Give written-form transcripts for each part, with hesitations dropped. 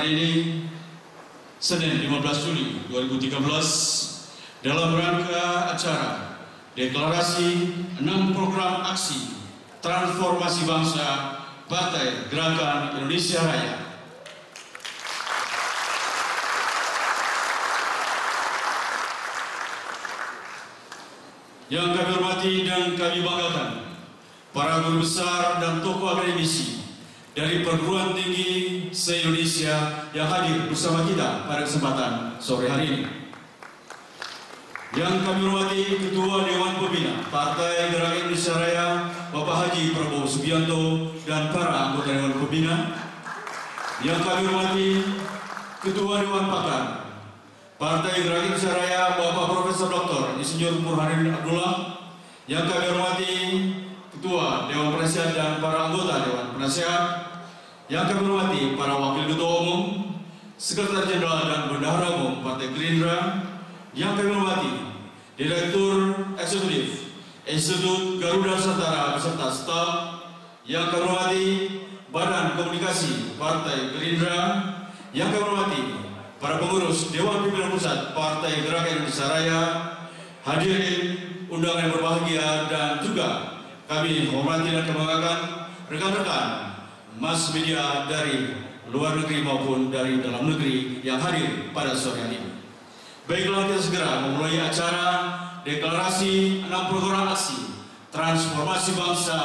hari ini, Senin 15 Juli 2013, dalam rangka acara deklarasi 6 program aksi transformasi bangsa Partai Gerakan Indonesia Raya. Yang kami hormati dan kami banggakan para guru besar dan tokoh akademisi dari perguruan tinggi se-Indonesia yang hadir bersama kita pada kesempatan sore hari ini. Yang kami hormati Ketua Dewan Pembina Partai Gerakan Indonesia Raya Bapak Haji Prabowo Subianto dan para anggota Dewan Pembina. Yang kami hormati Ketua Dewan Pakar Partai Gerakan Indonesia Raya Bapak Profesor Dr. Insinyur Burhanuddin Abdullah. Yang kami hormati Ketua Dewan Penasihat dan para anggota Dewan Penasihat. Yang kami hormati para Wakil Ketua Umum, Sekretaris Jenderal dan Bendahara Umum Partai Gerindra. Yang kami hormati Direktur Eksekutif Institut Garuda Nusantara beserta staf. Yang kami hormati Badan Komunikasi Partai Gerindra. Yang kami hormati para pengurus Dewan Pimpinan Pusat Partai Gerakan Indonesia Raya, hadirin undangan yang berbahagia, dan juga kami hormati dan kebanggakan rekan-rekan mass media dari luar negeri maupun dari dalam negeri yang hadir pada sore hari ini. Baiklah, kita segera memulai acara deklarasi 6 program aksi transformasi bangsa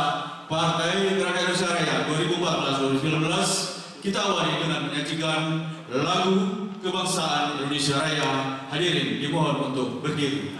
Partai Gerakan Indonesia Raya 2014-2019. Kita awali dengan menyajikan lagu kebangsaan Indonesia Raya. Hadirin dimohon untuk berdiri.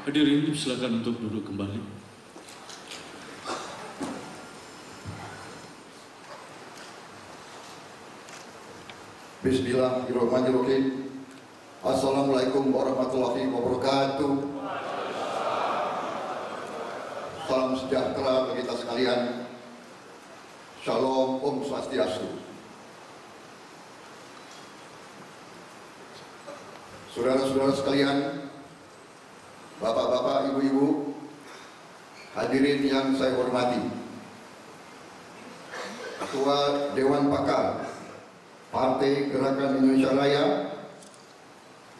Hadirin, silakan untuk duduk kembali. Bismillahirrahmanirrahim. Assalamualaikum warahmatullahi wabarakatuh. Salam sejahtera bagi kita sekalian. Shalom, Om Swastiastu. Saudara-saudara sekalian, bapak-bapak, ibu-ibu, hadirin yang saya hormati, Ketua Dewan Pakar Partai Gerakan Indonesia Raya,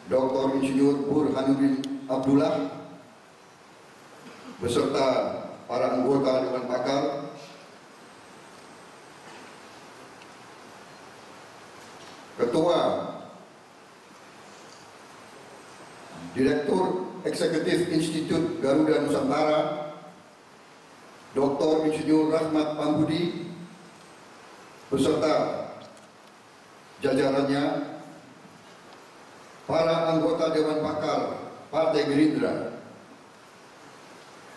Dr. Insinyur Burhanuddin Abdullah, beserta para anggota Dewan Pakar, Ketua Direktur Eksekutif Institut Garuda Nusantara, Dr. Insinyur Rahmat Pambudi, beserta jajarannya, para anggota Dewan Pakar Partai Gerindra,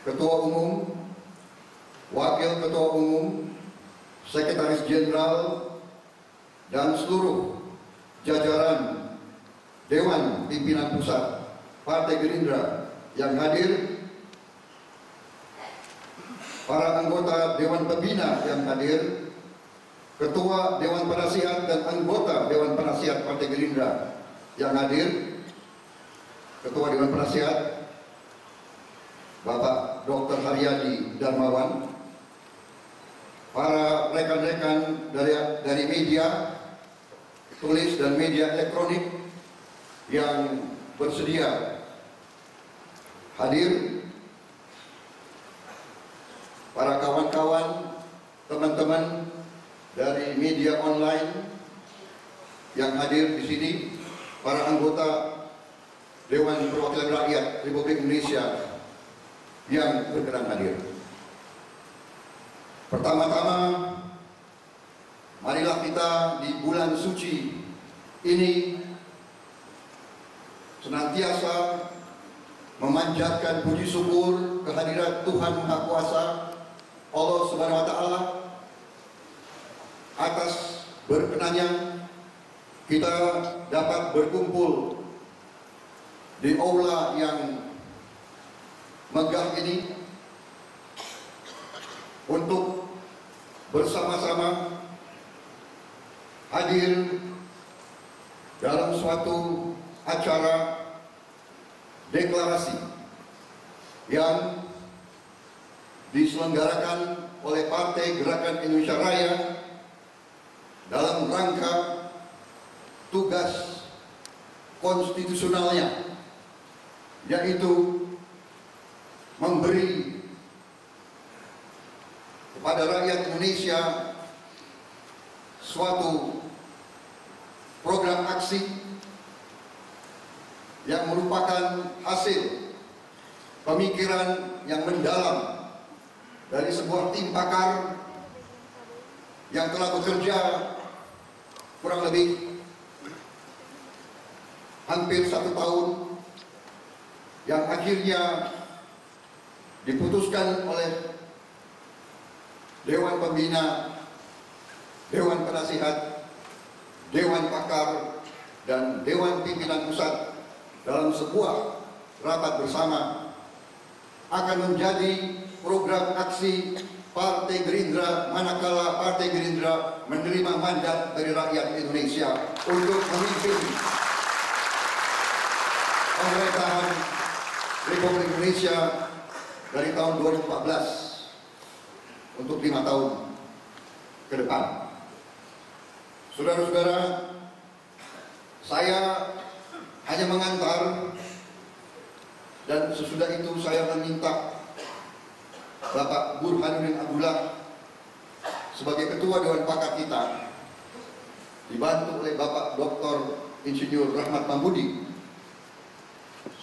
Ketua Umum, Wakil Ketua Umum, Sekretaris Jenderal, dan seluruh jajaran Dewan Pimpinan Pusat Partai Gerindra yang hadir, para anggota Dewan Pembina yang hadir, Ketua Dewan Penasihat dan anggota Dewan Penasihat Partai Gerindra yang hadir, Ketua Dewan Penasihat Bapak Dr. Haryadi Darmawan, para rekan-rekan dari media tulis dan media elektronik yang bersedia hadir, para kawan-kawan, teman-teman dari media online yang hadir di sini, para anggota Dewan Perwakilan Rakyat Republik Indonesia yang berkenan hadir. Pertama-tama, marilah kita di bulan suci ini senantiasa memanjatkan puji syukur kehadirat Tuhan Maha Kuasa Allah Subhanahu wa Ta'ala atas berkenannya kita dapat berkumpul di aula yang megah ini untuk bersama-sama hadir dalam suatu acara deklarasi yang diselenggarakan oleh Partai Gerakan Indonesia Raya dalam rangka tugas konstitusionalnya, yaitu memberi kepada rakyat Indonesia suatu program aksi yang merupakan hasil pemikiran yang mendalam dari sebuah tim pakar yang telah bekerja kurang lebih hampir 1 tahun, yang akhirnya diputuskan oleh Dewan Pembina, Dewan Penasihat, Dewan Pakar, dan Dewan Pimpinan Pusat dalam sebuah rapat bersama akan menjadi program aksi Partai Gerindra manakala Partai Gerindra menerima mandat dari rakyat Indonesia untuk memimpin pemerintahan Republik Indonesia dari tahun 2014 untuk 5 tahun ke depan. Saudara-saudara, saya hanya mengantar, dan sesudah itu saya meminta Bapak Burhanuddin Abdullah sebagai Ketua Dewan Pakar kita, dibantu oleh Bapak Dr. Insinyur Rahmat Pambudi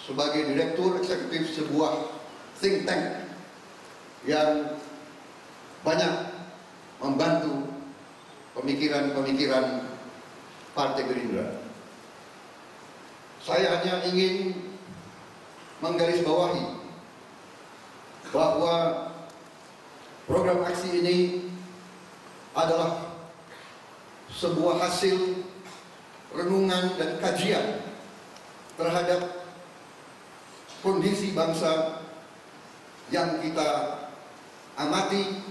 sebagai Direktur Eksekutif sebuah think tank yang banyak membantu pemikiran-pemikiran Partai Gerindra. Saya hanya ingin menggarisbawahi bahwa program aksi ini adalah sebuah hasil renungan dan kajian terhadap kondisi bangsa yang kita amati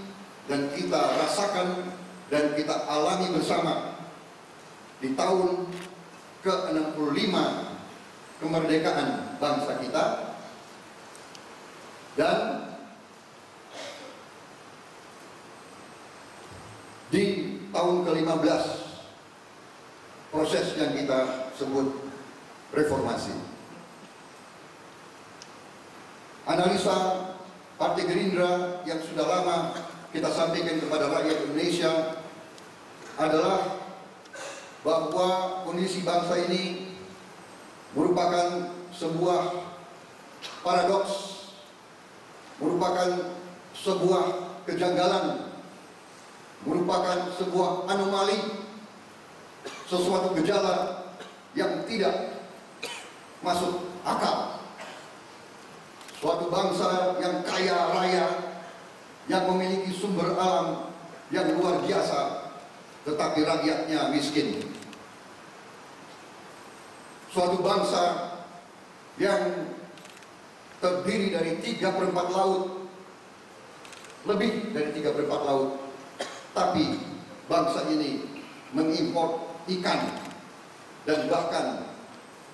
dan kita rasakan dan kita alami bersama di tahun ke-65 kemerdekaan bangsa kita, dan di tahun ke-15 proses yang kita sebut reformasi. Analisa Partai Gerindra yang sudah lama kita sampaikan kepada rakyat Indonesia adalah bahwa kondisi bangsa ini merupakan sebuah paradoks, merupakan sebuah kejanggalan, merupakan sebuah anomali, sesuatu gejala yang tidak masuk akal. Suatu bangsa yang kaya raya, yang memiliki sumber alam yang luar biasa, tetapi rakyatnya miskin. Suatu bangsa yang terdiri dari 3/4 laut, lebih dari 3/4 laut, tapi bangsa ini mengimpor ikan, dan bahkan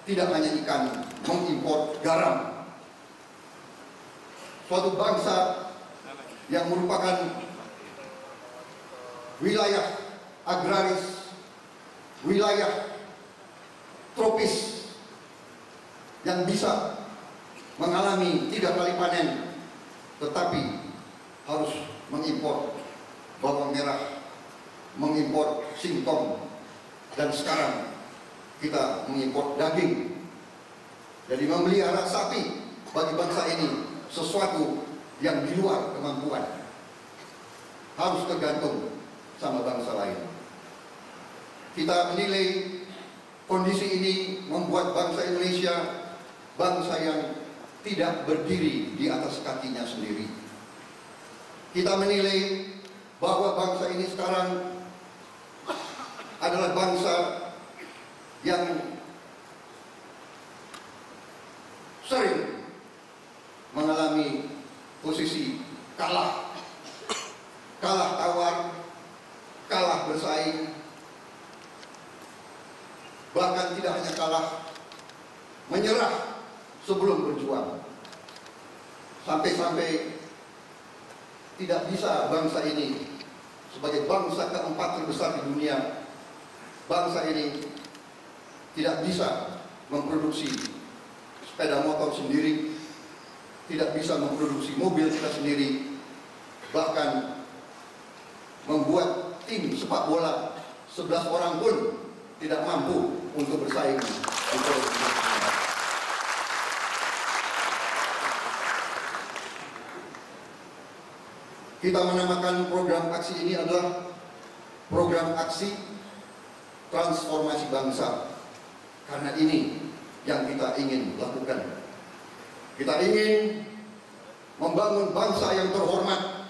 tidak hanya ikan, mengimpor garam. Suatu bangsa yang merupakan wilayah agraris, wilayah tropis yang bisa mengalami 3 kali panen, tetapi harus mengimpor bawang merah, mengimpor singkong, dan sekarang kita mengimpor daging. Jadi memelihara sapi bagi bangsa ini sesuatu yang di luar kemampuan, harus tergantung sama bangsa lain. Kita menilai kondisi ini membuat bangsa Indonesia bangsa yang tidak berdiri di atas kakinya sendiri. Kita menilai bahwa bangsa ini sekarang adalah bangsa yang sering mengalami posisi kalah tawar, kalah bersaing, bahkan tidak hanya kalah, menyerah sebelum berjuang. Sampai-sampai tidak bisa bangsa ini sebagai bangsa keempat terbesar di dunia, bangsa ini tidak bisa memproduksi sepeda motor sendiri, tidak bisa memproduksi mobil kita sendiri, bahkan membuat tim sepak bola 11 orang pun tidak mampu untuk bersaing di produksi. Kita menamakan program aksi ini adalah program aksi transformasi bangsa, karena ini yang kita ingin lakukan. Kita ingin membangun bangsa yang terhormat,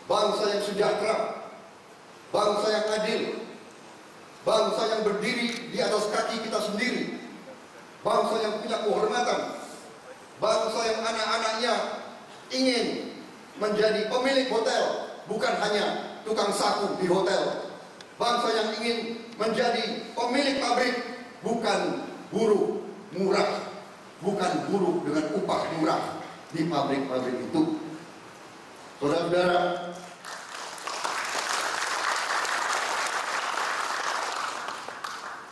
bangsa yang sejahtera, bangsa yang adil, bangsa yang berdiri di atas kaki kita sendiri, bangsa yang punya kehormatan, bangsa yang anak-anaknya ingin menjadi pemilik hotel, bukan hanya tukang sapu di hotel, bangsa yang ingin menjadi pemilik pabrik, bukan buruh murah, bukan buruh dengan upah murah di pabrik-pabrik itu. Saudara-saudara,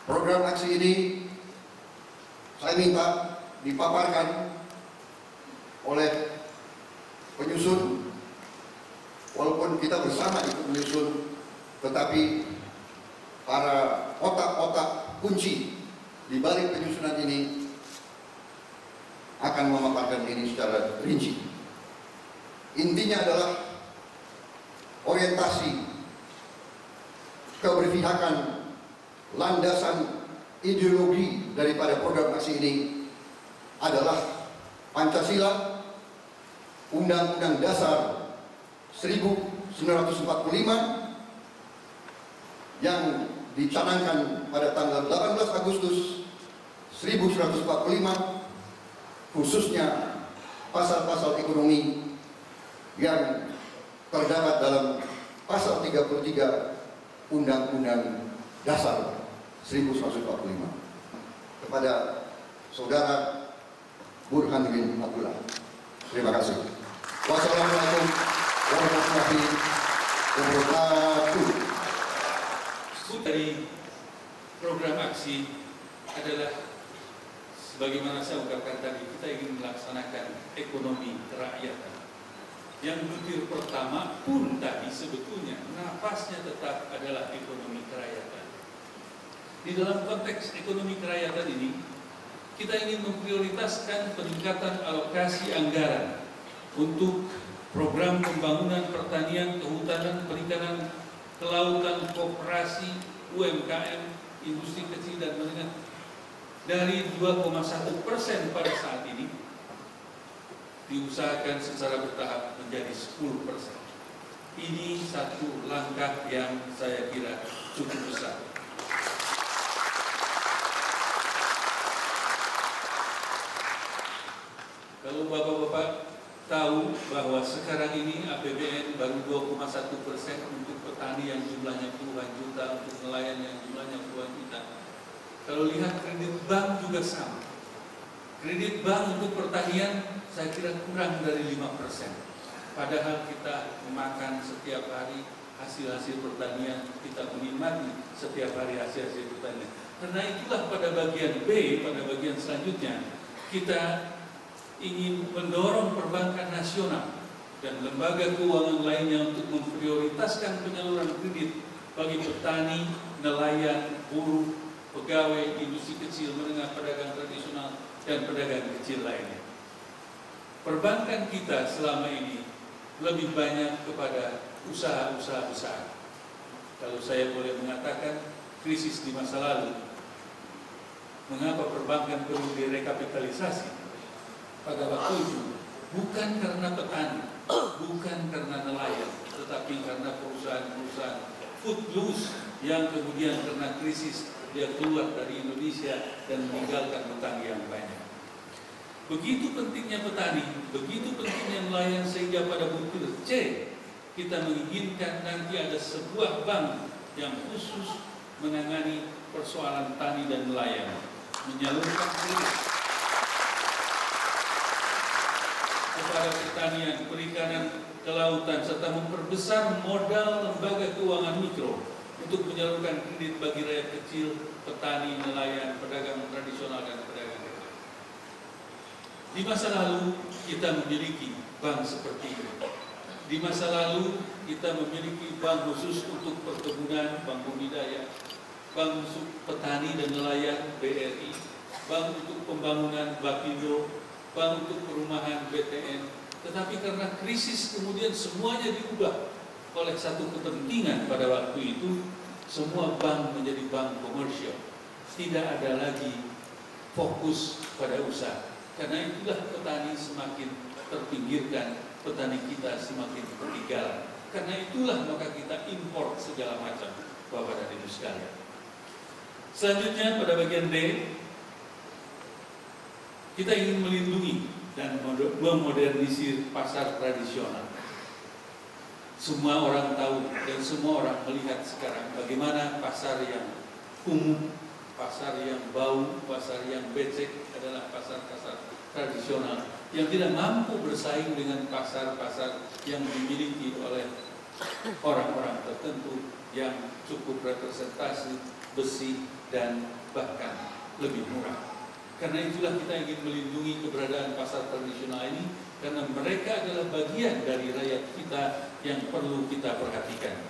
program aksi ini saya minta dipaparkan oleh penyusun. Walaupun kita bersama ikut menyusun, tetapi para otak-otak kunci di balik penyusunan ini akan memaparkan ini secara rinci. Intinya adalah orientasi, keberpihakan, landasan ideologi daripada program aksi ini adalah Pancasila, Undang-Undang Dasar 1945 yang dicanangkan pada tanggal 18 Agustus 1945, khususnya pasal-pasal ekonomi yang terdapat dalam pasal 33 Undang-Undang Dasar 1945. Kepada Saudara Burhanuddin Abdullah. Terima kasih. Wassalamualaikum warahmatullahi wabarakatuh. Dari program aksi adalah sebagaimana saya ungkapkan tadi, kita ingin melaksanakan ekonomi kerakyatan. Yang butir pertama pun tadi sebetulnya napasnya tetap adalah ekonomi kerakyatan. Di dalam konteks ekonomi kerakyatan ini, kita ingin memprioritaskan peningkatan alokasi anggaran untuk program pembangunan pertanian, kehutanan, perikanan, kelautan, koperasi, UMKM, industri kecil dan menengah dari 2,1% pada saat ini diusahakan secara bertahap menjadi 10%. Ini satu langkah yang saya kira cukup besar. Kalau Bapak-Bapak tahu bahwa sekarang ini APBN baru 2,1% untuk petani yang jumlahnya puluhan juta, untuk nelayan yang jumlahnya puluhan juta. Kalau lihat kredit bank juga sama. Kredit bank untuk pertanian saya kira kurang dari 5%. Padahal kita memakan setiap hari hasil-hasil pertanian, kita menikmati setiap hari hasil-hasil pertanian. Karena itulah pada bagian B, pada bagian selanjutnya, kita ingin mendorong perbankan nasional dan lembaga keuangan lainnya untuk memprioritaskan penyaluran kredit bagi petani, nelayan, buruh, pegawai, industri kecil, menengah, pedagang tradisional, dan pedagang kecil lainnya. Perbankan kita selama ini lebih banyak kepada usaha-usaha besar. Kalau saya boleh mengatakan, krisis di masa lalu, mengapa perbankan perlu direkapitalisasi? Pada waktu itu bukan karena petani, bukan karena nelayan, tetapi karena perusahaan-perusahaan footloose yang kemudian karena krisis dia keluar dari Indonesia dan meninggalkan hutang yang banyak. Begitu pentingnya petani, begitu pentingnya nelayan, sehingga pada butir C kita menginginkan nanti ada sebuah bank yang khusus menangani persoalan tani dan nelayan, menyalurkan kredit kepada pertanian, perikanan, kelautan, serta memperbesar modal lembaga keuangan mikro untuk menyalurkan kredit bagi rakyat kecil, petani, nelayan, pedagang tradisional, dan pedagang kecil. Di masa lalu kita memiliki bank seperti ini. Di masa lalu kita memiliki bank khusus untuk perkebunan, Bank Budidaya, bank untuk petani dan nelayan, BRI, bank untuk pembangunan, Bapindo, bank untuk perumahan, BTN. Tetapi karena krisis kemudian semuanya diubah oleh satu kepentingan pada waktu itu, semua bank menjadi bank komersial. Tidak ada lagi fokus pada usaha. Karena itulah petani semakin terpinggirkan, petani kita semakin ketinggalan. Karena itulah maka kita impor segala macam, Bapak dan Ibu sekalian. Selanjutnya pada bagian D, kita ingin melindungi dan memodernisir pasar tradisional. Semua orang tahu dan semua orang melihat sekarang bagaimana pasar yang kumuh, pasar yang bau, pasar yang becek adalah pasar-pasar tradisional yang tidak mampu bersaing dengan pasar-pasar yang dimiliki oleh orang-orang tertentu yang cukup representasi, besi, dan bahkan lebih murah. Karena itulah kita ingin melindungi keberadaan pasar tradisional ini, karena mereka adalah bagian dari rakyat kita yang perlu kita perhatikan.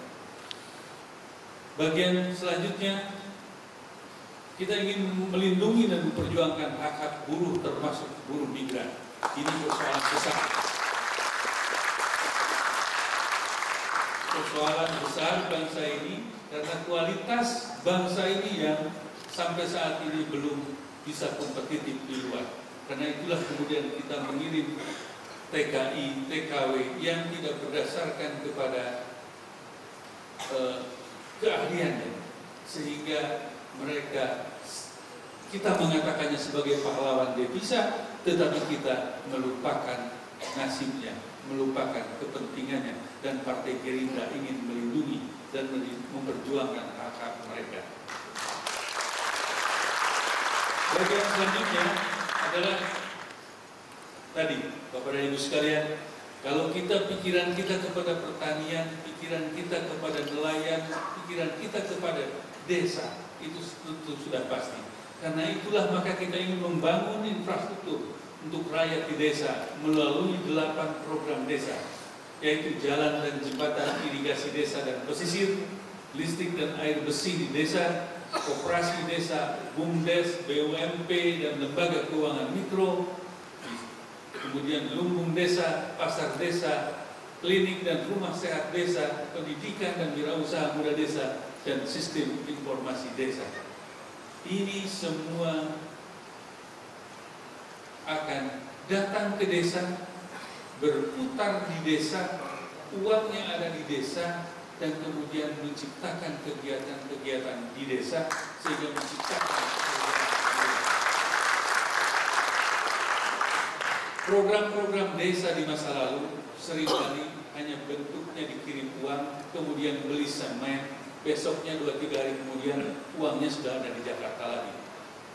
Bagian selanjutnya, kita ingin melindungi dan memperjuangkan hak-hak buruh, termasuk buruh migran. Ini persoalan besar. Persoalan besar bangsa ini, karena kualitas bangsa ini yang sampai saat ini belum bisa kompetitif di luar. Karena itulah kemudian kita mengirim TKI, TKW yang tidak berdasarkan kepada keahliannya, sehingga mereka, kita mengatakannya sebagai pahlawan devisa, tetapi kita melupakan nasibnya, melupakan kepentingannya, dan Partai Gerindra ingin melindungi dan memperjuangkan hak-hak mereka. Bagian selanjutnya adalah tadi, Bapak dan Ibu sekalian, kalau kita pikiran kita kepada pertanian, pikiran kita kepada nelayan, pikiran kita kepada desa, itu tentu sudah pasti. Karena itulah maka kita ingin membangun infrastruktur untuk rakyat di desa melalui 8 program desa, yaitu jalan dan jembatan, irigasi desa dan pesisir, listrik dan air bersih di desa, koperasi desa, BUMDes, BUMP dan lembaga keuangan mikro, kemudian lumbung desa, pasar desa, klinik dan rumah sehat desa, pendidikan dan wirausaha muda desa, dan sistem informasi desa. Ini semua akan datang ke desa, berputar di desa, uangnya ada di desa, dan kemudian menciptakan kegiatan-kegiatan di desa, sehingga menciptakan program-program desa di masa lalu seringkali hanya bentuknya dikirim uang, kemudian beli semen, besoknya 2-3 hari kemudian uangnya sudah ada di Jakarta lagi.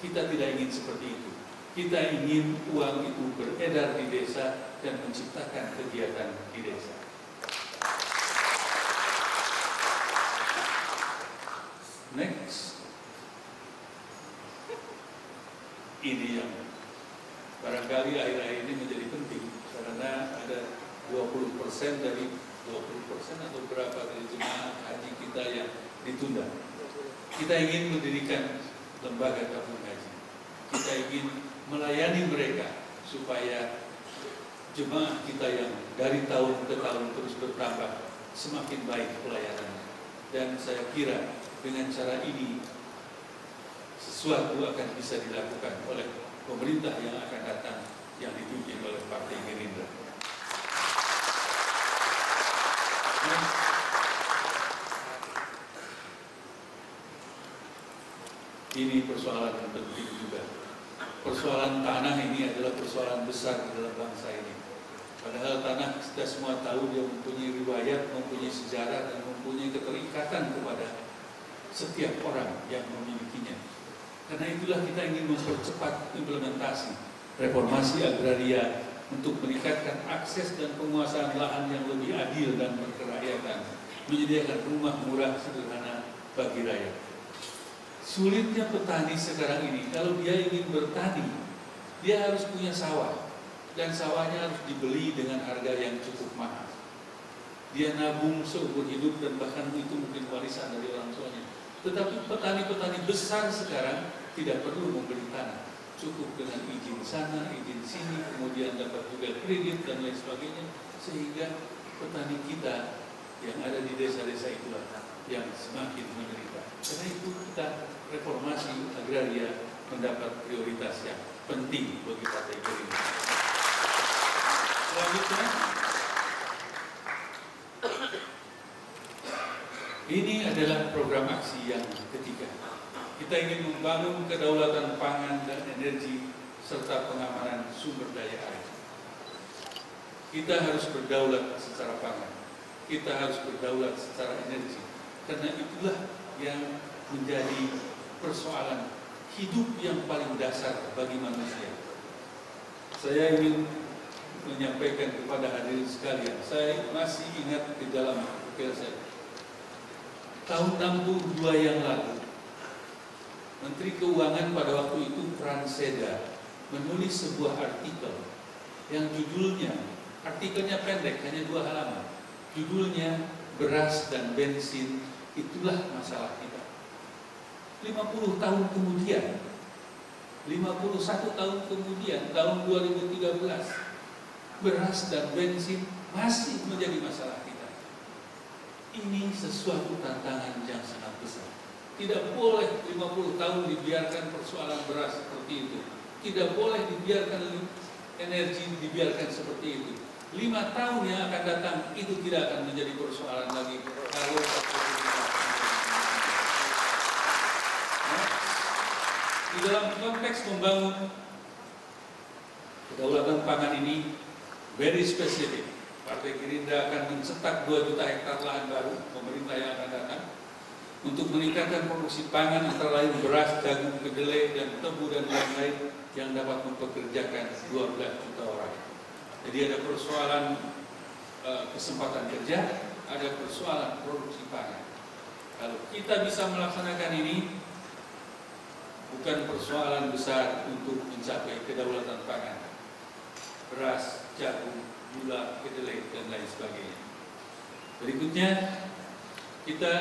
Kita tidak ingin seperti itu. Kita ingin uang itu beredar di desa dan menciptakan kegiatan di desa. Next. Ini yang barangkali akhir-akhir ini menjadi penting, karena ada 20% dari 20% atau berapa dari jemaah haji kita yang ditunda. Kita ingin mendirikan lembaga tabung haji. Kita ingin melayani mereka supaya jemaah kita yang dari tahun ke tahun terus bertambah semakin baik pelayanannya. Dan saya kira dengan cara ini sesuatu akan bisa dilakukan oleh pemerintah yang akan datang yang dipimpin oleh Partai Gerindra. Ini persoalan yang penting juga. Persoalan tanah ini adalah persoalan besar di dalam bangsa ini. Padahal tanah kita semua tahu dia mempunyai riwayat, mempunyai sejarah, dan mempunyai keterikatan kepada setiap orang yang memilikinya. Karena itulah kita ingin mempercepat implementasi reformasi agraria untuk meningkatkan akses dan penguasaan lahan yang lebih adil dan berkerakyatan, menyediakan rumah murah sederhana bagi rakyat. Sulitnya petani sekarang ini, kalau dia ingin bertani, dia harus punya sawah, dan sawahnya harus dibeli dengan harga yang cukup mahal. Dia nabung seumur hidup dan bahkan itu mungkin warisan dari orang tuanya. Tetapi petani-petani besar sekarang tidak perlu membeli tanah, cukup dengan izin sana, izin sini, kemudian dapat juga kredit dan lain sebagainya, sehingga petani kita yang ada di desa-desa itulah yang semakin menderita. Karena itu kita reformasi agraria mendapat prioritas yang penting bagi Partai Gerindra. Selanjutnya, ini adalah program aksi yang ketiga. Kita ingin membangun kedaulatan pangan dan energi serta pengamanan sumber daya air. Kita harus berdaulat secara pangan. Kita harus berdaulat secara energi. Karena itulah yang menjadi persoalan hidup yang paling dasar bagi manusia. Saya ingin menyampaikan kepada hadirin sekalian, saya masih ingat di dalam pikir saya, tahun 62 yang lalu, Menteri Keuangan pada waktu itu Pranseda menulis sebuah artikel yang judulnya, artikelnya pendek, hanya 2 halaman. Judulnya Beras dan Bensin Itulah Masalah Kita. 50 tahun kemudian, 51 tahun kemudian, tahun 2013, beras dan bensin masih menjadi masalah kita. Ini sesuatu tantangan yang sangat besar. Tidak boleh 50 tahun dibiarkan persoalan beras seperti itu. Tidak boleh dibiarkan energi dibiarkan seperti itu. 5 tahun yang akan datang itu tidak akan menjadi persoalan lagi kalau di dalam konteks membangun kedaulatan pangan ini very specific. Partai Gerindra akan mencetak 2 juta hektar lahan baru pemerintah yang akan datang untuk meningkatkan produksi pangan antara lain beras, jagung, kedelai, dan tebu dan lain-lain yang dapat mempekerjakan 12 juta orang. Jadi ada persoalan kesempatan kerja, ada persoalan produksi pangan. Kalau kita bisa melaksanakan ini, bukan persoalan besar untuk mencapai kedaulatan pangan. Beras, jagung, gula, kedelai, dan lain sebagainya. Berikutnya, kita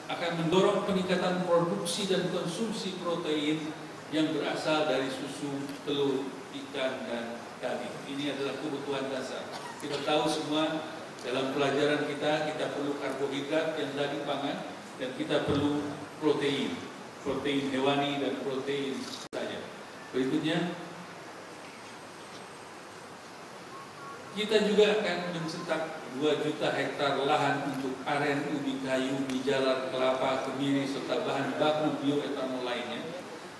akan mendorong peningkatan produksi dan konsumsi protein yang berasal dari susu, telur, ikan, dan daging. Ini adalah kebutuhan dasar. Kita tahu semua dalam pelajaran kita perlu karbohidrat yang dari pangan, dan kita perlu protein hewani dan protein saja. Berikutnya, kita juga akan mencetak 2 juta hektar lahan untuk aren, ubi kayu, bijalar, kelapa, kemiri, serta bahan baku bioetanol lainnya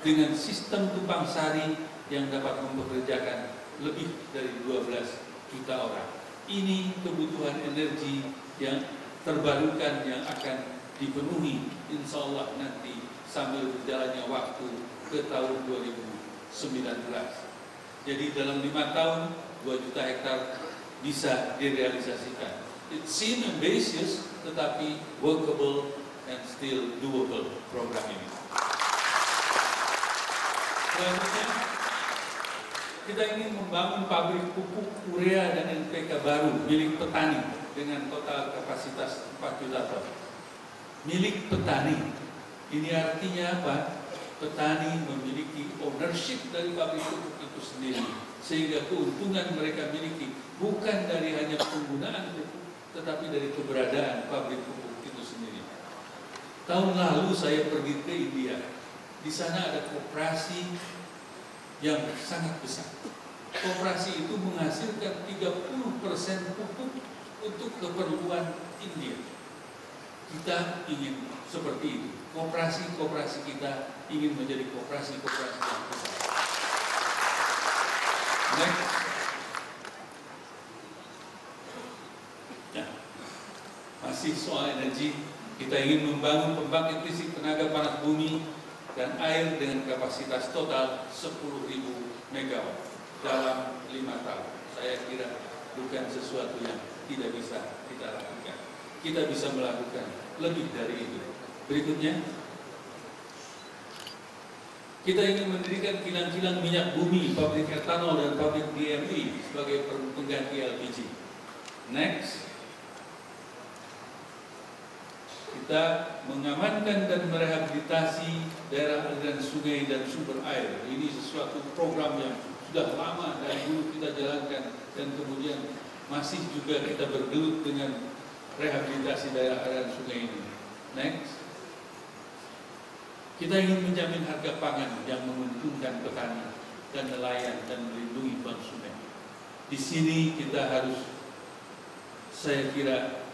dengan sistem tumpang sari yang dapat mempekerjakan lebih dari 12 juta orang. Ini kebutuhan energi yang terbarukan yang akan dipenuhi insya Allah nanti sambil berjalannya waktu ke tahun 2019. Jadi dalam 5 tahun 2 juta hektar bisa direalisasikan. It seems ambitious, tetapi workable and still doable program ini. Selanjutnya, kita ingin membangun pabrik pupuk urea dan NPK baru milik petani dengan total kapasitas 4 juta ton. Milik petani, ini artinya apa? Petani memiliki ownership dari pabrik pupuk itu sendiri, sehingga keuntungan mereka miliki bukan dari hanya penggunaan pupuk, tetapi dari keberadaan pabrik pupuk itu sendiri. Tahun lalu saya pergi ke India. Di sana ada koperasi yang sangat besar. Koperasi itu menghasilkan 30% pupuk untuk keperluan India. Kita ingin seperti itu. Koperasi-koperasi kita ingin menjadi koperasi-koperasi yang besar. Next. Ya. Masih soal energi, kita ingin membangun pembangkit listrik tenaga panas bumi dan air dengan kapasitas total 10.000 megawatt dalam 5 tahun. Saya kira bukan sesuatu yang tidak bisa kita lakukan. Kita bisa melakukan lebih dari itu. Berikutnya, kita ingin mendirikan kilang-kilang minyak bumi, pabrik etanol, dan pabrik DME sebagai pengganti LPG. Next. Kita mengamankan dan merehabilitasi daerah aliran sungai dan sumber air. Ini sesuatu program yang sudah lama dari dulu kita jalankan, dan kemudian masih juga kita bergelut dengan rehabilitasi daerah aliran sungai ini. Next. Kita ingin menjamin harga pangan yang menguntungkan petani dan nelayan dan melindungi konsumen. Di sini kita harus, saya kira,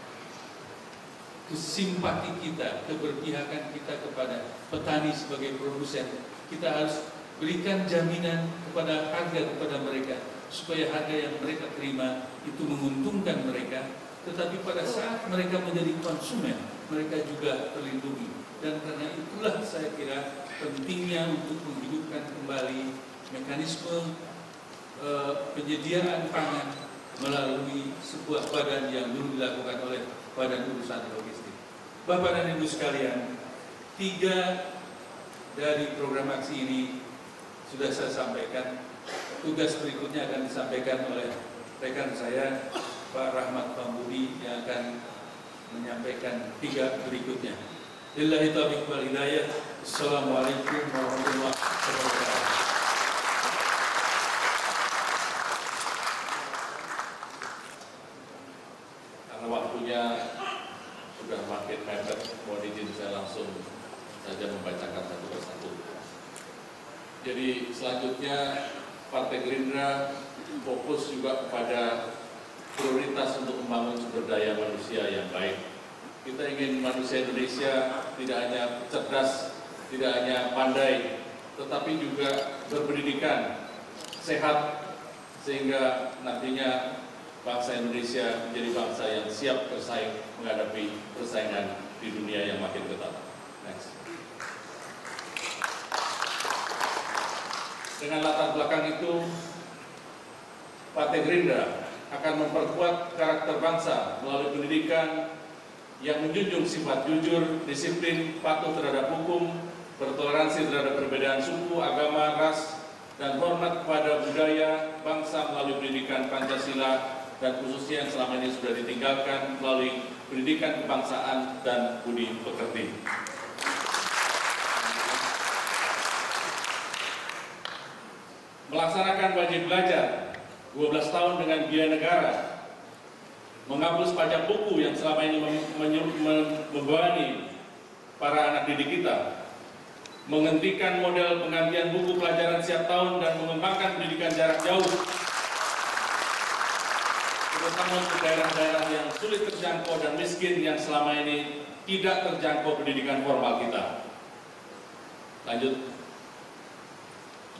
kesimpati kita, keberpihakan kita kepada petani sebagai produsen, kita harus berikan jaminan kepada harga kepada mereka, supaya harga yang mereka terima itu menguntungkan mereka, tetapi pada saat mereka menjadi konsumen, mereka juga terlindungi. Dan karena itulah saya kira pentingnya untuk menghidupkan kembali mekanisme penyediaan pangan melalui sebuah badan yang dulu dilakukan oleh Badan Urusan Logistik. Bapak dan Ibu sekalian, 3 dari program aksi ini sudah saya sampaikan. Tugas berikutnya akan disampaikan oleh rekan saya, Pak Rahmat Pambudi, yang akan menyampaikan 3 berikutnya. Lillahi taufiq wal hidayah. Assalamualaikum warahmatullahi wabarakatuh. Karena waktunya sudah makin mepet, mohon izin saya langsung saja membacakan satu persatu. Jadi selanjutnya Partai Gerindra fokus juga kepada prioritas untuk membangun sumber daya manusia yang baik. Kita ingin manusia Indonesia tidak hanya cerdas, tidak hanya pandai, tetapi juga berpendidikan, sehat, sehingga nantinya bangsa Indonesia menjadi bangsa yang siap bersaing menghadapi persaingan di dunia yang makin ketat. Next. Dengan latar belakang itu, Partai Gerindra akan memperkuat karakter bangsa melalui pendidikan yang menjunjung sifat jujur, disiplin, patuh terhadap hukum, bertoleransi terhadap perbedaan suku, agama, ras, dan hormat kepada budaya bangsa melalui pendidikan Pancasila, dan khususnya yang selama ini sudah ditinggalkan melalui pendidikan kebangsaan dan budi pekerti. Melaksanakan wajib belajar 12 tahun dengan biaya negara, menghapus pajak buku yang selama ini membebani para anak didik kita, menghentikan model penggantian buku pelajaran setiap tahun dan mengembangkan pendidikan jarak jauh, terutama untuk daerah-daerah yang sulit terjangkau dan miskin yang selama ini tidak terjangkau pendidikan formal kita. Lanjut.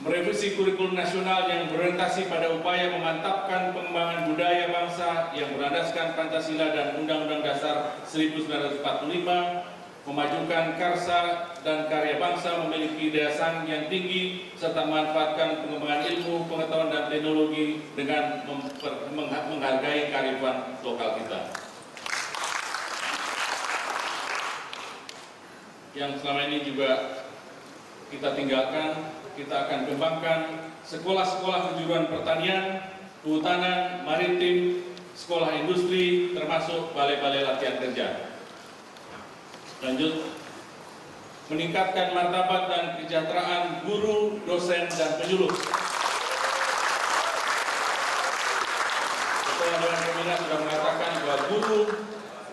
Merevisi kurikulum nasional yang berorientasi pada upaya memantapkan pengembangan budaya bangsa yang berlandaskan Pancasila dan Undang-Undang Dasar 1945, memajukan karsa dan karya bangsa memiliki daya saing yang tinggi, serta memanfaatkan pengembangan ilmu, pengetahuan, dan teknologi dengan menghargai kearifan lokal kita. Yang selama ini juga kita tinggalkan, kita akan kembangkan sekolah-sekolah kejuruan pertanian, kehutanan, maritim, sekolah industri, termasuk balai-balai latihan kerja. Lanjut, meningkatkan martabat dan kesejahteraan guru, dosen, dan penyuluh. Ketua Dewan Pembina sudah mengatakan bahwa guru,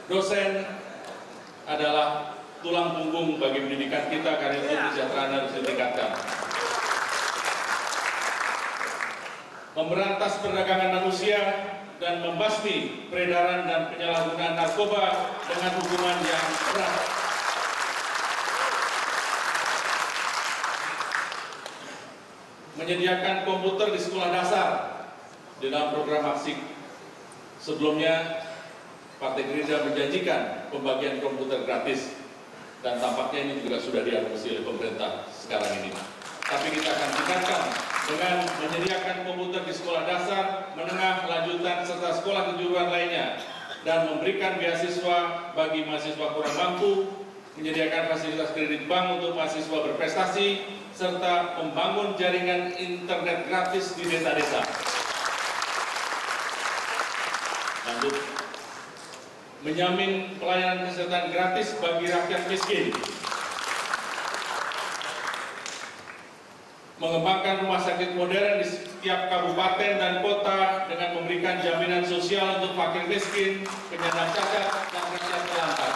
dosen adalah tulang punggung bagi pendidikan kita, karena itu kesejahteraan harus ditingkatkan. Memberantas perdagangan manusia dan membasmi peredaran dan penyalahgunaan narkoba dengan hukuman yang berat. Menyediakan komputer di sekolah dasar di dalam program Maksik. Sebelumnya, Partai Gerindra menjanjikan pembagian komputer gratis, dan tampaknya ini juga sudah diadopsi oleh pemerintah sekarang ini. Tapi kita akan tingkatkan dengan menyediakan komputer di sekolah dasar, menengah, lanjutan, serta sekolah kejuruan lainnya, dan memberikan beasiswa bagi mahasiswa kurang mampu, menyediakan fasilitas kredit bank untuk mahasiswa berprestasi, serta membangun jaringan internet gratis di desa-desa. Lanjut, menjamin pelayanan kesehatan gratis bagi rakyat miskin, mengembangkan rumah sakit modern di setiap kabupaten dan kota dengan memberikan jaminan sosial untuk fakir miskin, penyandang cacat, dan rakyat terlantar.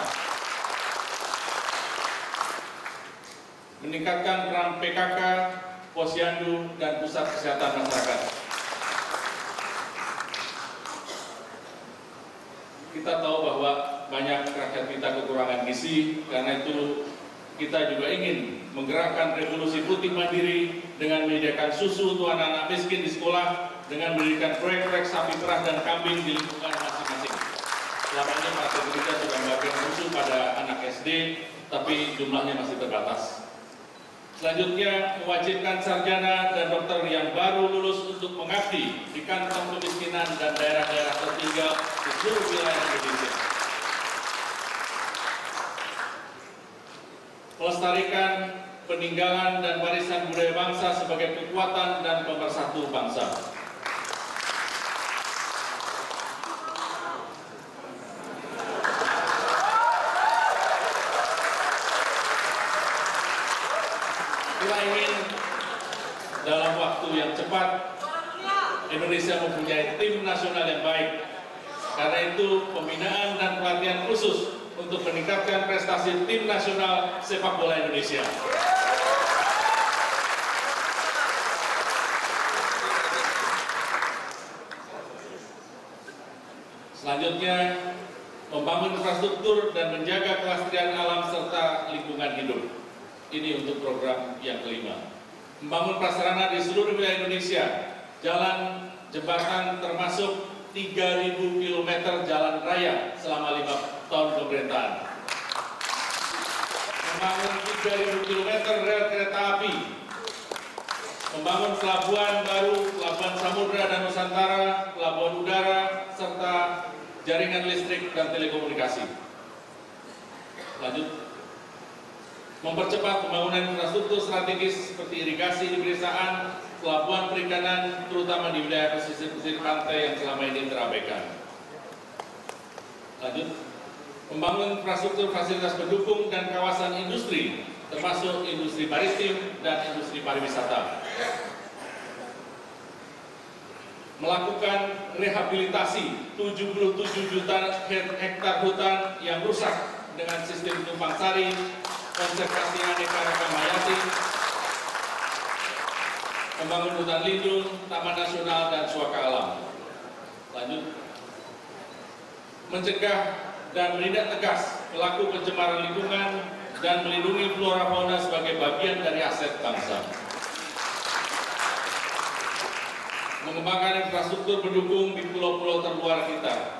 Meningkatkan peran PKK, Posyandu, dan pusat kesehatan masyarakat. Kita tahu bahwa banyak rakyat kita kekurangan gizi, karena itu kita juga ingin menggerakkan revolusi putih mandiri dengan menyediakan susu untuk anak-anak miskin di sekolah, dengan mendirikan proyek-proyek sapi perah dan kambing di lingkungan masing-masing. Selama ini Partai Gerindra sudah membagikan susu pada anak SD, tapi jumlahnya masih terbatas. Selanjutnya, mewajibkan sarjana dan dokter yang baru lulus untuk mengabdi di kantong kemiskinan dan daerah-daerah tertinggal di seluruh wilayah Indonesia. Melestarikan peninggalan dan warisan budaya bangsa sebagai kekuatan dan pemersatu bangsa. Kita ingin dalam waktu yang cepat Indonesia mempunyai tim nasional yang baik. Karena itu pembinaan dan pelatihan khusus untuk meningkatkan prestasi tim nasional sepak bola Indonesia. Selanjutnya, membangun infrastruktur dan menjaga kelestarian alam serta lingkungan hidup. Ini untuk program yang kelima. Membangun prasarana di seluruh wilayah Indonesia, jalan, jembatan termasuk 3.000 km jalan raya selama 5 tahun pemerintahan. Membangun 3.000 km rel kereta api. Membangun pelabuhan baru, pelabuhan Samudra dan Nusantara, pelabuhan udara, serta jaringan listrik dan telekomunikasi. Lanjut. Mempercepat pembangunan infrastruktur strategis seperti irigasi di pedesaan, pelabuhan perikanan, terutama di wilayah pesisir-pesisir pantai yang selama ini terabaikan. Lanjut. Membangun infrastruktur fasilitas pendukung dan kawasan industri, termasuk industri maritim dan industri pariwisata. Melakukan rehabilitasi 77 juta hektar hutan yang rusak dengan sistem tumpang sari, konservasi aneka ragam hayati, membangun hutan lindung, taman nasional, dan suaka alam. Lanjut. Mencegah dan menindak tegas pelaku pencemaran lingkungan dan melindungi flora fauna sebagai bagian dari aset bangsa. Mengembangkan infrastruktur pendukung di pulau-pulau terluar kita.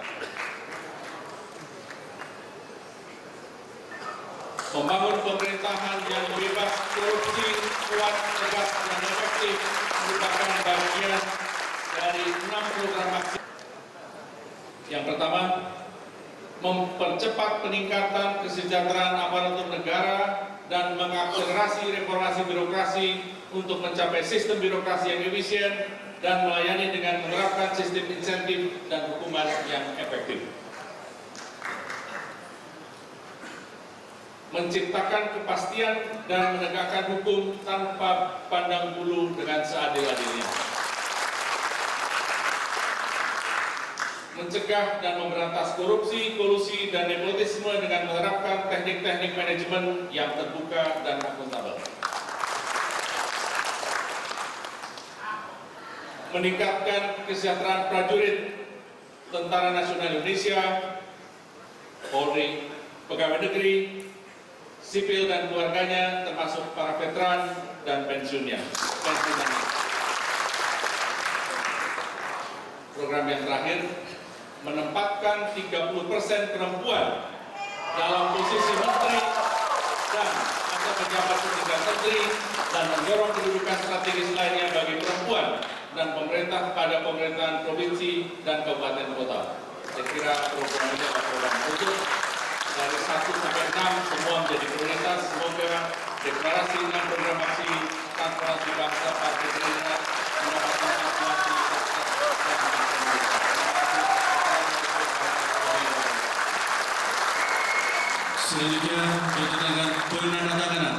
Membangun pemerintahan yang bebas korupsi, kuat, tegas, dan efektif merupakan bagian dari 6 program aksi. Yang pertama, mempercepat peningkatan kesejahteraan aparatur negara dan mengakselerasi reformasi birokrasi untuk mencapai sistem birokrasi yang efisien dan melayani dengan menerapkan sistem insentif dan hukuman yang efektif. Menciptakan kepastian dan menegakkan hukum tanpa pandang bulu dengan seadil-adilnya. Mencegah dan memberantas korupsi, kolusi, dan nepotisme dengan menerapkan teknik-teknik manajemen yang terbuka dan akuntabel. Meningkatkan kesejahteraan prajurit, Tentara Nasional Indonesia, Polri, pegawai negeri, sipil dan keluarganya, termasuk para veteran dan pensiunnya. Program yang terakhir, menempatkan 30% perempuan dalam posisi menteri dan atau pejabat setingkat menteri dan mendorong kedudukan strategis lainnya bagi perempuan dan pemerintah pada pemerintahan provinsi dan kabupaten kota. Saya kira program ini adalah program khusus dari 1 sampai 6 semua menjadi prioritas. Semoga deklarasi 6 program aksi transformasi bangsa Partai Gerindra mendapatkan aklamasi. Selanjutnya kita dengan penandatanganan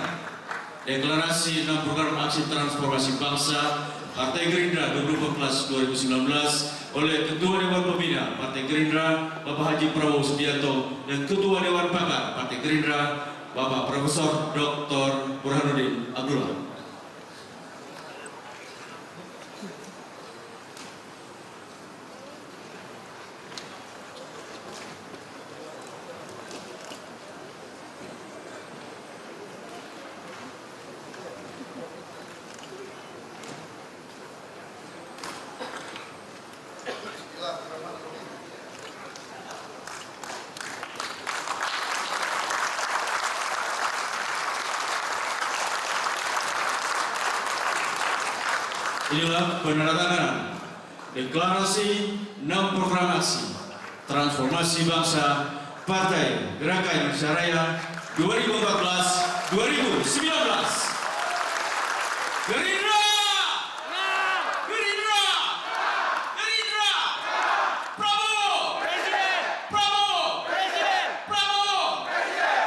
deklarasi 6 program aksi transformasi bangsa Partai Gerindra 2014-2019 oleh Ketua Dewan Pembina Partai Gerindra Bapak Haji Prabowo Subianto dan Ketua Dewan Pakar Partai Gerindra Bapak Profesor Dr. Burhanuddin Abdullah. Inilah penandatanganan deklarasi 6 program aksi transformasi bangsa Partai Gerakan Indonesia Raya 2014-2019. Gerindra! Gerindra! Gerindra! Prabowo! Presiden! Prabowo! Presiden! Prabowo! Presiden!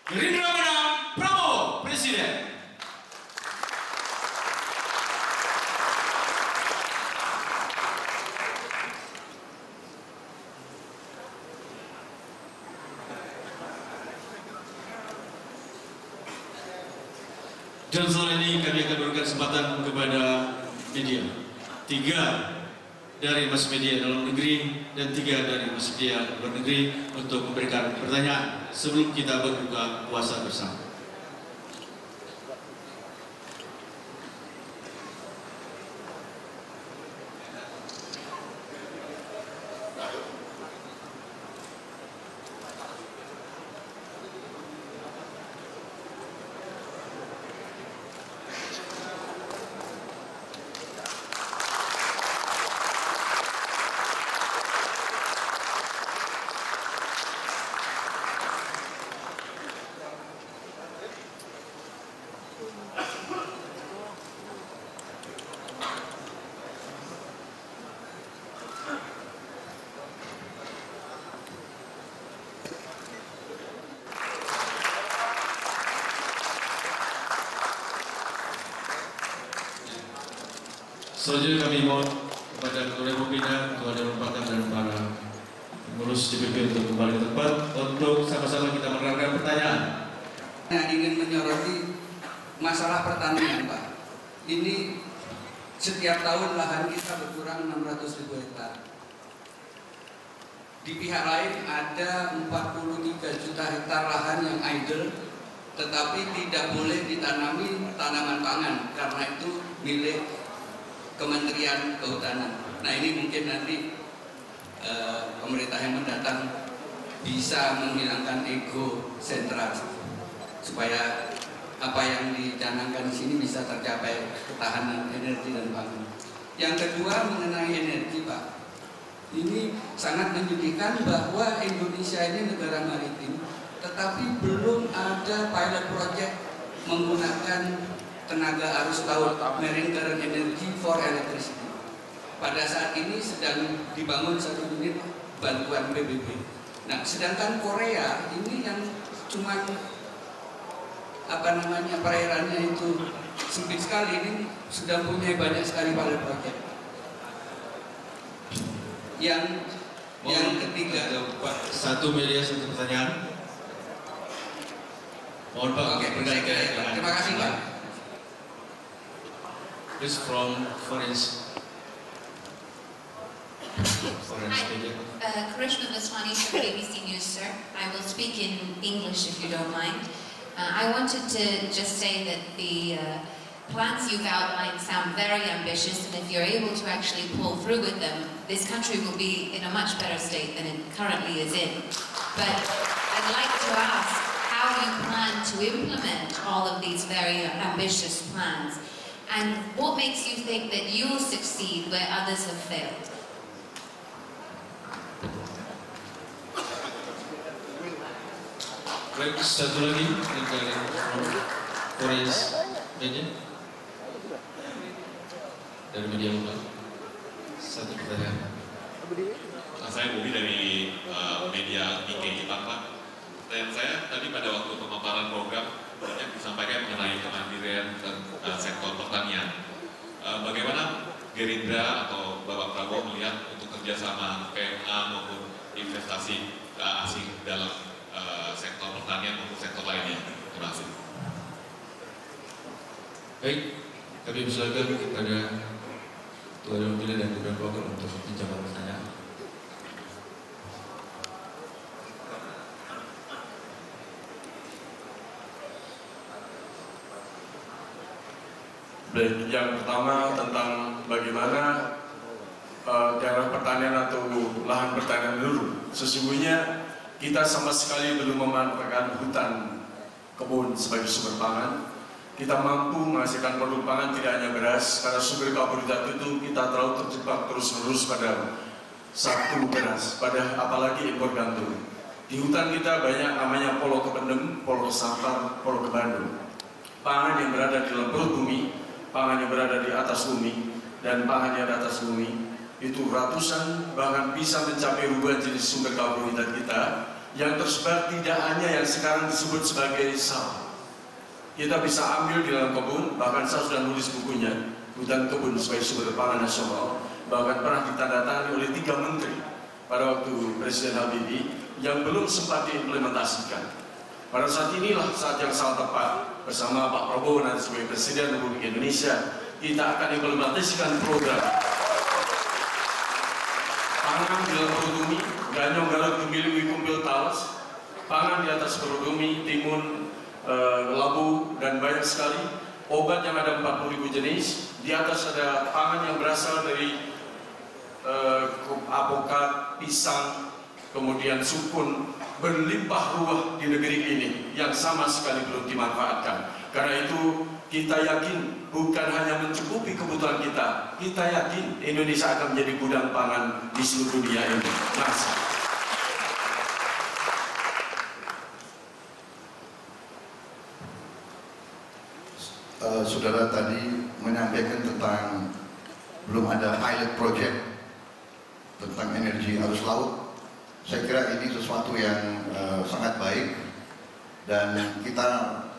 Gerindra menang, Prabowo Presiden. Dan setelah ini kami akan berikan kesempatan kepada media. 3 dari mass media dalam negeri dan 3 dari mass media luar negeri untuk memberikan pertanyaan sebelum kita berbuka puasa bersama. Selanjutnya kami mohon kepada Ketua Dewan Pembina, Ketua Dewan Pakar dan para pengurus DPP untuk kembali ke tempat untuk sama-sama kita menerangkan pertanyaan. Yang ingin menyoroti masalah pertanian, Pak. Ini setiap tahun lahan kita berkurang 600.000 hektar. Di pihak lain ada 43 juta hektar lahan yang idle, tetapi tidak boleh ditanami tanaman pangan karena itu milik Kementerian Kehutanan. Nah, ini mungkin nanti pemerintah yang mendatang bisa menghilangkan ego sentral supaya apa yang dicanangkan di sini bisa tercapai, ketahanan energi dan pangan. Yang kedua mengenai energi, Pak. Ini sangat menyedihkan bahwa Indonesia ini negara maritim, tetapi belum ada pilot project menggunakan tenaga arus laut, marine current energy for electricity. Pada saat ini sedang dibangun 1 unit bantuan PBB. Nah, sedangkan Korea ini yang cuma perairannya itu sempit sekali, ini sudah punya banyak sekali pilot project. Yang ketiga, satu media satu pertanyaan. Mohon Pak. Oke, terima kasih Pak. Please from Foreigns Media. Karishma Vaswani from ABC News, sir. I will speak in English if you don't mind. I wanted to just say that the plans you've outlined sound very ambitious, and if you're able to actually pull through with them, this country will be in a much better state than it currently is in. But I'd like to ask how you plan to implement all of these very ambitious plans, and what makes you think that you'll succeed where others have failed? Baik, satu lagi dari Foreigns Media. Dari media lokal. Satu pertanyaan. Saya Bobi dari media Nikkei Jepang, Pak. Dan saya tadi pada waktu pemaparan program banyak disampaikan mengenai kemandirian sektor pertanian. Bagaimana Gerindra atau Bapak Prabowo melihat untuk kerjasama PMA maupun investasi asing dalam sektor pertanian maupun sektor lainnya? Terima kasih. Baik, kami persilakan kepada Ketua Dewan Pembina dan Dewan Pakar untuk menjawab pertanyaan. Baik, yang pertama tentang bagaimana daerah pertanian atau lahan pertanian dulu. Sesungguhnya kita sama sekali belum memanfaatkan hutan kebun sebagai sumber pangan. Kita mampu menghasilkan produk pangan tidak hanya beras, karena sumber karbohidrat itu kita terlalu terjebak terus-menerus pada satu beras, pada apalagi impor gandum. Di hutan kita banyak namanya polo kependem, polo sampar, polo kebandung. Pangan yang berada di dalam perut bumi, pangan yang berada di atas bumi, dan pangan yang di atas bumi itu ratusan bahkan bisa mencapai ribuan jenis sumber karbohidrat kita yang tersebar tidak hanya yang sekarang disebut sebagai sawah. Kita bisa ambil di dalam kebun, bahkan saya sudah nulis bukunya Hutan Kebun sebagai Sumber Pangan Nasional, bahkan pernah ditandatangani oleh 3 menteri pada waktu Presiden Habibie yang belum sempat diimplementasikan. Pada saat inilah saat yang sangat tepat bersama Pak Prabowo nanti sebagai Presiden Republik Indonesia kita akan implementasikan program pangan di dalam perutumi, ganyong garut kemili kumpil talas, pangan di atas perutumi, timun, labu, dan banyak sekali. Obat yang ada 40.000 jenis, di atas ada pangan yang berasal dari apokat, pisang, kemudian sukun, berlimpah ruah di negeri ini yang sama sekali belum dimanfaatkan. Karena itu kita yakin bukan hanya mencukupi kebutuhan kita yakin Indonesia akan menjadi gudang pangan di seluruh dunia ini. Saudara tadi menyampaikan tentang belum ada pilot project tentang energi arus laut. Saya kira ini sesuatu yang sangat baik dan kita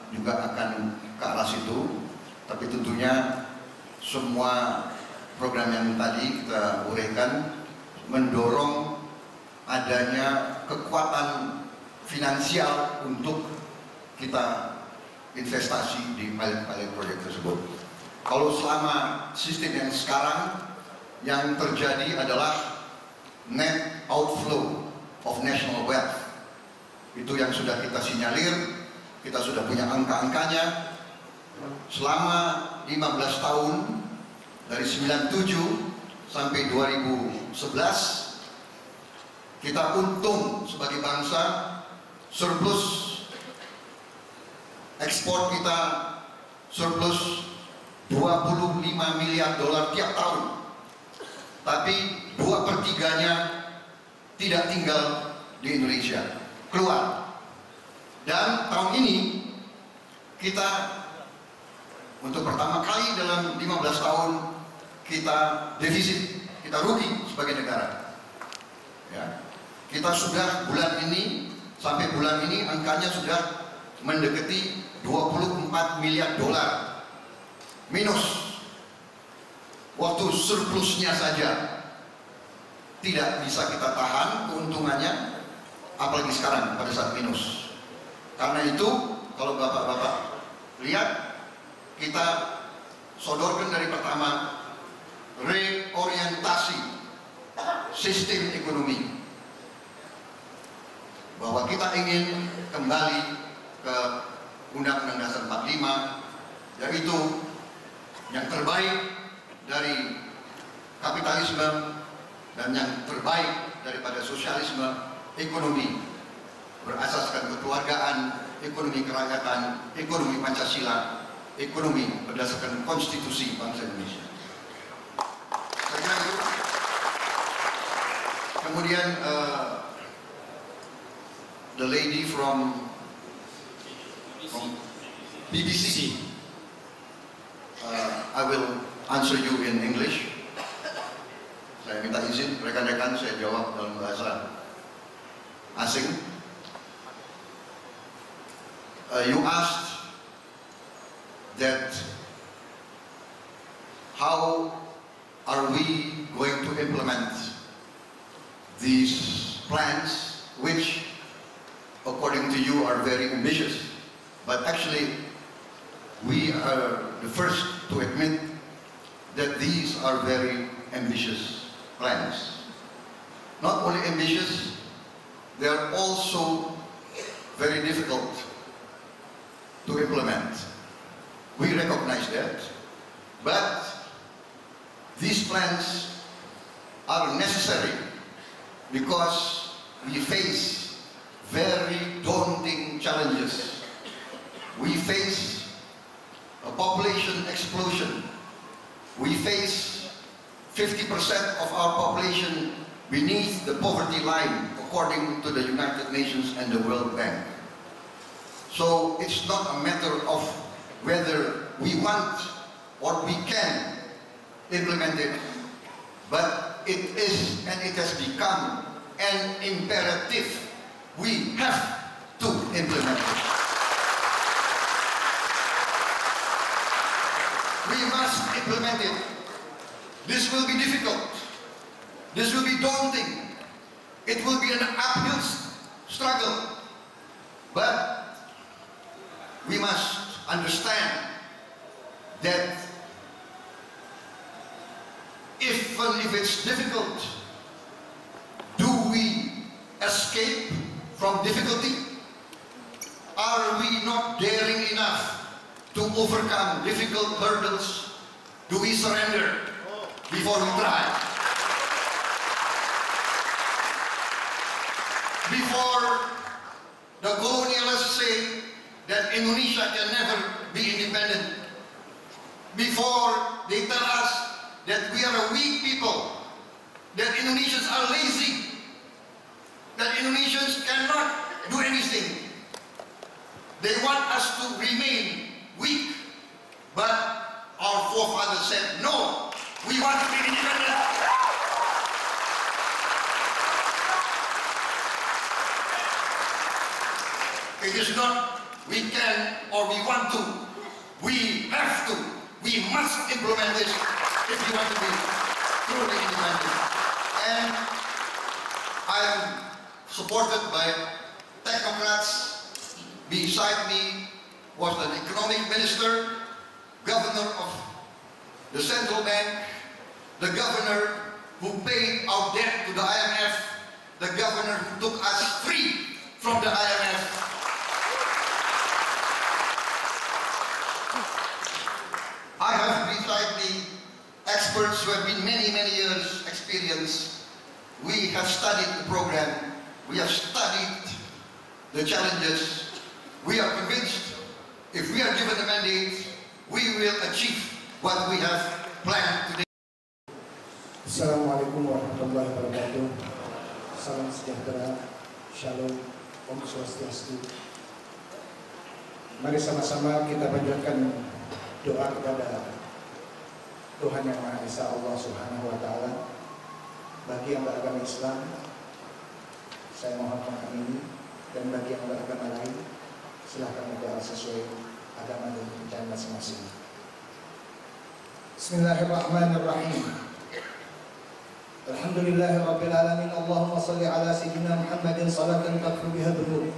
juga akan ke arah situ. Tapi tentunya semua program yang tadi kita uraikan mendorong adanya kekuatan finansial untuk kita investasi di pilot project tersebut. Kalau selama sistem yang sekarang yang terjadi adalah net outflow of national wealth, itu yang sudah kita sinyalir, kita sudah punya angka-angkanya. Selama 15 tahun dari 97 sampai 2011 kita untung sebagai bangsa, surplus ekspor kita surplus 25 miliar dolar tiap tahun, tapi 2/3-nya tidak tinggal di Indonesia, keluar. Dan tahun ini kita untuk pertama kali dalam 15 tahun kita defisit, kita rugi sebagai negara. Ya. Kita sudah bulan ini, sampai bulan ini angkanya sudah mendekati 24 miliar dolar minus. Waktu surplusnya saja tidak bisa kita tahan keuntungannya, apalagi sekarang pada saat minus. Karena itu kalau bapak-bapak lihat, kita sodorkan dari pertama reorientasi sistem ekonomi, bahwa kita ingin kembali ke Undang-Undang Dasar 45, yaitu yang terbaik dari kapitalisme dan yang terbaik daripada sosialisme, ekonomi berasaskan kekeluargaan, ekonomi kerakyatan, ekonomi Pancasila, ekonomi berdasarkan konstitusi bangsa Indonesia. Saya kira itu. Kemudian the lady from BBC. I will answer you in English. Saya minta izin rekan-rekan, saya jawab dalam bahasa asing. You asked that how are we going to implement these plans, which according to you are very ambitious, but actually we are the first to admit that these are very ambitious plans. Not only ambitious, they are also very difficult to implement. We recognize that, but these plans are necessary because we face very daunting challenges. We face a population explosion. We face 50% of our population beneath the poverty line, according to the United Nations and the World Bank. So it's not a matter of whether we want or we can implement it, but it is and it has become an imperative. We have to implement it. We must implement it. This will be difficult. This will be daunting. It will be an uphill struggle. But we must understand that even if it's difficult, from difficulty? Are we not daring enough to overcome difficult hurdles? Do we surrender before we try? Before the colonialists say that Indonesia can never be independent, before they tell us that we are a weak people, that Indonesians are lazy, that Indonesians cannot do anything, they want us to remain weak. But our forefathers said, no, we want to be independent. It is not we can or we want to. We have to. We must implement this if we want to be truly independent. And I am supported by technocrats. Beside me was an economic minister, governor of the central bank, the governor who paid our debt to the IMF, the governor who took us free from the IMF. I have beside me experts who have been many years experience. We have studied the program. We have studied the challenges. We are convinced if we are given the mandate, we will achieve what we have planned today. Assalamualaikum warahmatullahi wabarakatuh. Salam sejahtera, Shalom, Om Swastiastu. Mari sama-sama kita panjatkan doa kepada Tuhan Yang Maha Esa, Allah Subhanahu wa Ta'ala. Bagi yang beragama Islam, saya mohon mengamini, dan bagi yang beragama lain, silakan berdoa sesuai agama dan kepercayaan masing-masing. Bismillahirrahmanirrahim. Alhamdulillahirabbil alamin. Allahumma shalli ala sayyidina Muhammadin salatan taghfir biha dzunub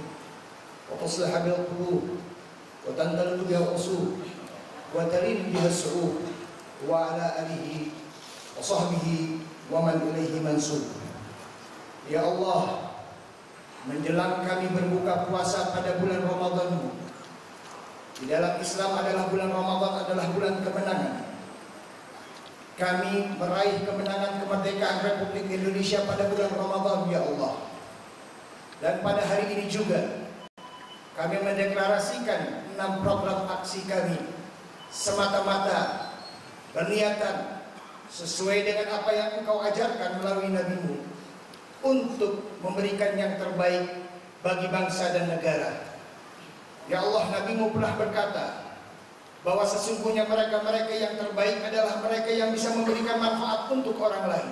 wa tuslih biha qulub wa tandalu biha usul wa tarin biha su'ub wa ala alihi wa sahbihi wa man ilaihi mansub. Ya Allah, menjelang kami berbuka puasa pada bulan Ramadan. Di dalam Islam adalah bulan Ramadan adalah bulan kemenangan. Kami meraih kemenangan kemerdekaan Republik Indonesia pada bulan Ramadan, ya Allah. Dan pada hari ini juga kami mendeklarasikan 6 program aksi kami semata-mata berniatan sesuai dengan apa yang Engkau ajarkan melalui Nabi-Mu untuk memberikan yang terbaik bagi bangsa dan negara. Ya Allah, Nabi-Mu pernah berkata bahwa sesungguhnya mereka-mereka yang terbaik adalah mereka yang bisa memberikan manfaat untuk orang lain.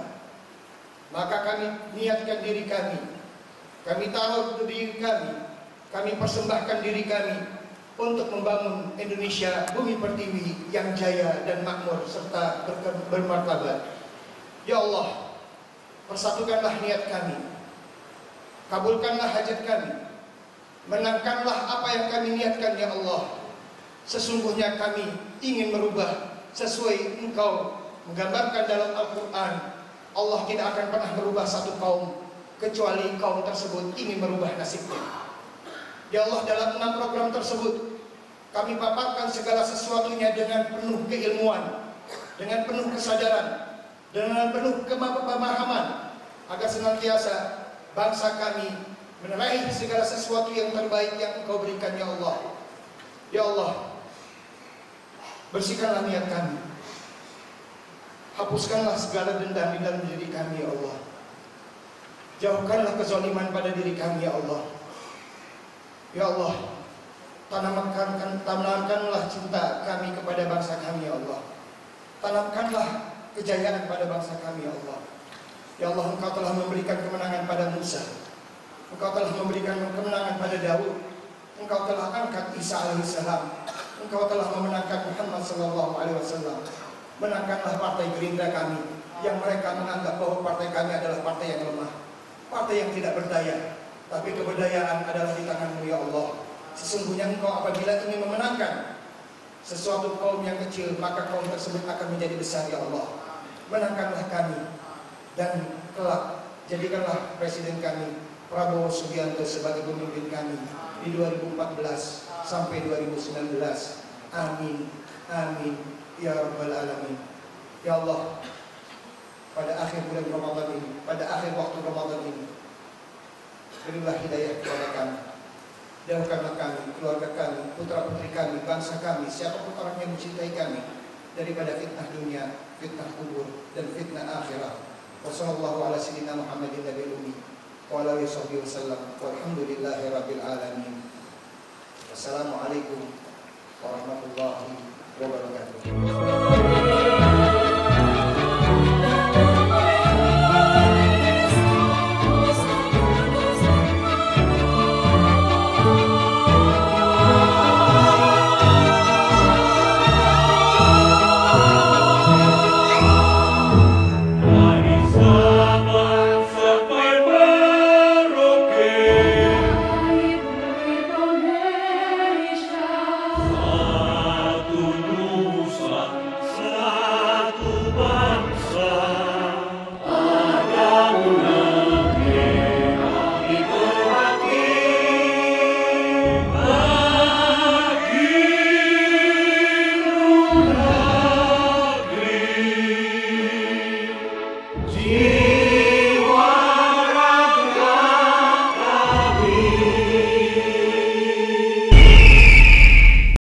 Maka kami niatkan diri kami taruh diri kami persembahkan diri kami untuk membangun Indonesia bumi pertiwi yang jaya dan makmur serta bermartabat. Ya Allah, persatukanlah niat kami, kabulkanlah hajat kami, menangkanlah apa yang kami niatkan, ya Allah. Sesungguhnya kami ingin merubah sesuai Engkau menggambarkan dalam Al-Quran. Allah tidak akan pernah merubah satu kaum kecuali kaum tersebut ingin merubah nasibnya. Ya Allah, dalam 6 program tersebut kami paparkan segala sesuatunya dengan penuh keilmuan, dengan penuh kesadaran, dengan penuh pemahaman, agar senantiasa bangsa kami meraih segala sesuatu yang terbaik yang Engkau berikan, ya Allah. Ya Allah, bersihkanlah niat kami, hapuskanlah segala dendam di dalam diri kami, ya Allah. Jauhkanlah kezaliman pada diri kami, ya Allah. Ya Allah, tanamkanlah cinta kami kepada bangsa kami, ya Allah. Tanamkanlah kejayaan pada bangsa kami, ya Allah. Ya Allah, Engkau telah memberikan kemenangan pada Musa, Engkau telah memberikan kemenangan pada Daud, Engkau telah angkat Isa alaihissalam, Engkau telah memenangkan Muhammad sallallahu alaihi wasallam. Menangkanlah partai Gerindra kami yang mereka menganggap bahwa partai kami adalah partai yang lemah, partai yang tidak berdaya. Tapi keberdayaan adalah di tangan-Mu, ya Allah. Sesungguhnya Engkau apabila ingin memenangkan sesuatu kaum yang kecil, maka kaum tersebut akan menjadi besar, ya Allah. Menangkanlah kami, dan kelak jadikanlah presiden kami Prabowo Subianto sebagai pemimpin kami di 2014 sampai 2019. Amin, amin, ya Rabbal Alamin. Ya Allah, pada akhir bulan Ramadan ini, pada akhir waktu Ramadan ini, berilah hidayah kepada kami. Jauhkanlah kami, keluarga kami, putra-putri kami, bangsa kami, siapapun orang yang mencintai kami, daripada fitnah dunia, fitnah kubur, dan fitnah akhirat. Wassallallahu ala sayyidina Muhammadin nabiyil ummi wa ala alihi wasallam. Walhamdulillahi rabbil alamin. Wassalamualaikum warahmatullahi wabarakatuh.